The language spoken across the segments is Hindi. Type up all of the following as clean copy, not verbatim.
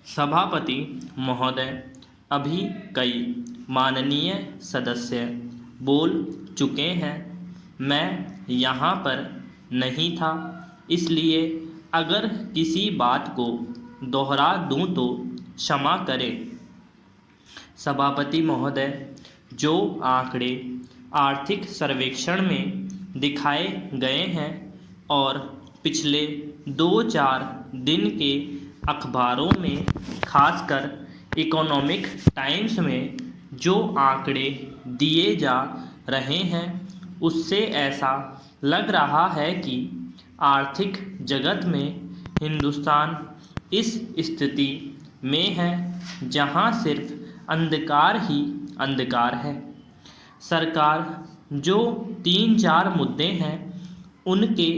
सभापति महोदय, अभी कई माननीय सदस्य बोल चुके हैं। मैं यहाँ पर नहीं था, इसलिए अगर किसी बात को दोहरा दूँ तो क्षमा करें। सभापति महोदय, जो आंकड़े आर्थिक सर्वेक्षण में दिखाए गए हैं और पिछले 2-4 दिन के अखबारों में, खासकर इकोनॉमिक टाइम्स में जो आंकड़े दिए जा रहे हैं, उससे ऐसा लग रहा है कि आर्थिक जगत में हिंदुस्तान इस स्थिति में है जहां सिर्फ अंधकार ही अंधकार है। सरकार जो 3-4 मुद्दे हैं, उनके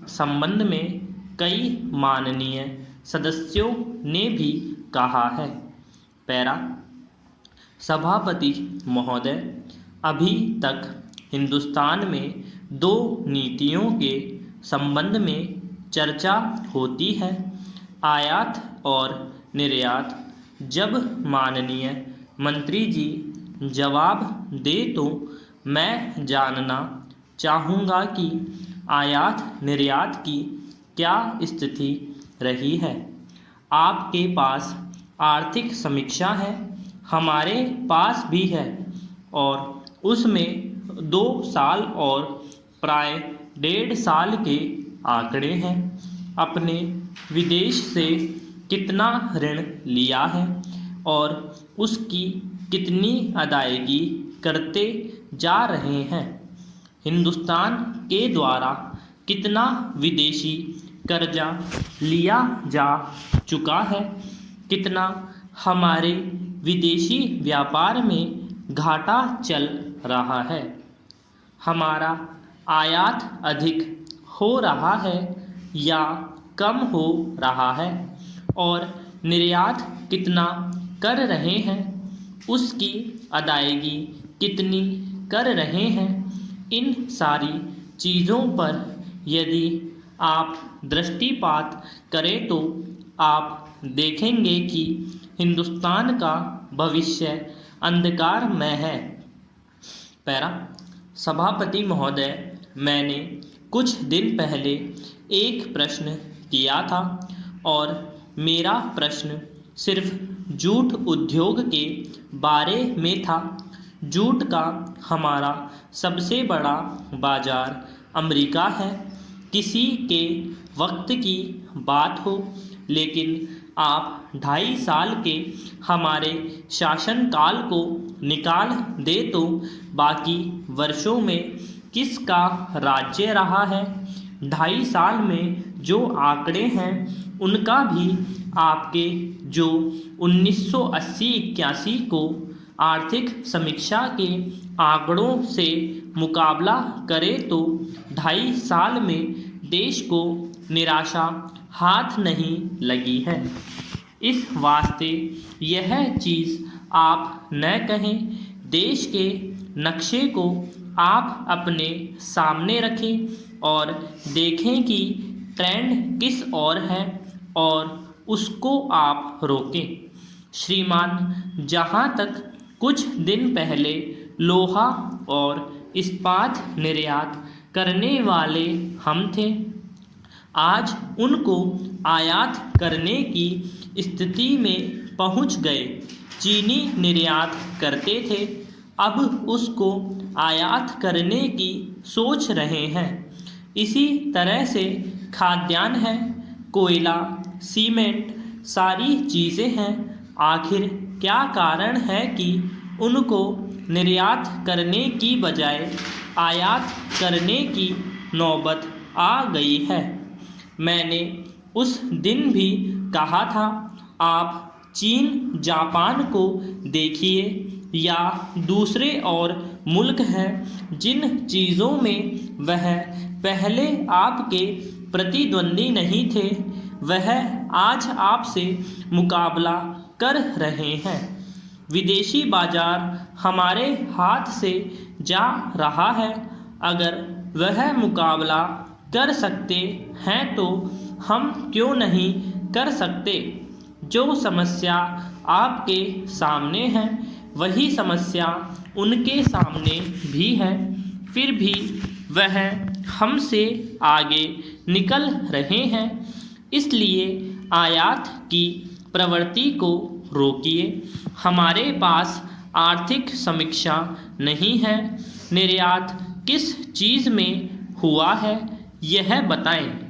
संबंध में कई माननीय सदस्यों ने भी कहा है। पैरा। सभापति महोदय, अभी तक हिंदुस्तान में 2 नीतियों के संबंध में चर्चा होती है, आयात और निर्यात। जब माननीय मंत्री जी जवाब दे तो मैं जानना चाहूँगा कि आयात निर्यात की क्या स्थिति रही है। आपके पास आर्थिक समीक्षा है, हमारे पास भी है, और उसमें 2 साल और प्राय 1.5 साल के आंकड़े हैं। अपने विदेश से कितना ऋण लिया है और उसकी कितनी अदायगी करते जा रहे हैं। हिंदुस्तान के द्वारा कितना विदेशी कर्जा लिया जा चुका है, कितना हमारे विदेशी व्यापार में घाटा चल रहा है, हमारा आयात अधिक हो रहा है या कम हो रहा है, और निर्यात कितना कर रहे हैं, उसकी अदायगी कितनी कर रहे हैं। इन सारी चीज़ों पर यदि आप दृष्टिपात करें तो आप देखेंगे कि हिंदुस्तान का भविष्य अंधकारमय है। पैरा। सभापति महोदय, मैंने कुछ दिन पहले एक प्रश्न किया था और मेरा प्रश्न सिर्फ जूट उद्योग के बारे में था। जूट का हमारा सबसे बड़ा बाजार अमेरिका है। किसी के वक्त की बात हो, लेकिन आप 2.5 साल के हमारे शासनकाल को निकाल दे तो बाकी वर्षों में किसका राज्य रहा है। 2.5 साल में जो आंकड़े हैं, उनका भी आपके जो 1980-81 को आर्थिक समीक्षा के आंकड़ों से मुकाबला करें तो 2.5 साल में देश को निराशा हाथ नहीं लगी है। इस वास्ते यह चीज़ आप न कहें, देश के नक्शे को आप अपने सामने रखें और देखें कि ट्रेंड किस ओर है और उसको आप रोकें। श्रीमान, जहाँ तक कुछ दिन पहले लोहा और इस्पात निर्यात करने वाले हम थे, आज उनको आयात करने की स्थिति में पहुंच गए। चीनी निर्यात करते थे, अब उसको आयात करने की सोच रहे हैं। इसी तरह से खाद्यान्न है, कोयला, सीमेंट, सारी चीज़ें हैं। आखिर क्या कारण है कि उनको निर्यात करने की बजाय आयात करने की नौबत आ गई है। मैंने उस दिन भी कहा था, आप चीन, जापान को देखिए या दूसरे और मुल्क हैं जिन चीज़ों में वह पहले आपके प्रतिद्वंदी नहीं थे, वह आज आपसे मुकाबला कर रहे हैं। विदेशी बाजार हमारे हाथ से जा रहा है। अगर वह मुकाबला कर सकते हैं तो हम क्यों नहीं कर सकते। जो समस्या आपके सामने है वही समस्या उनके सामने भी है, फिर भी वह हमसे आगे निकल रहे हैं। इसलिए आयात की प्रवृत्ति को रोकिए। हमारे पास आर्थिक समीक्षा नहीं है। निर्यात किस चीज़ में हुआ है यह बताएं।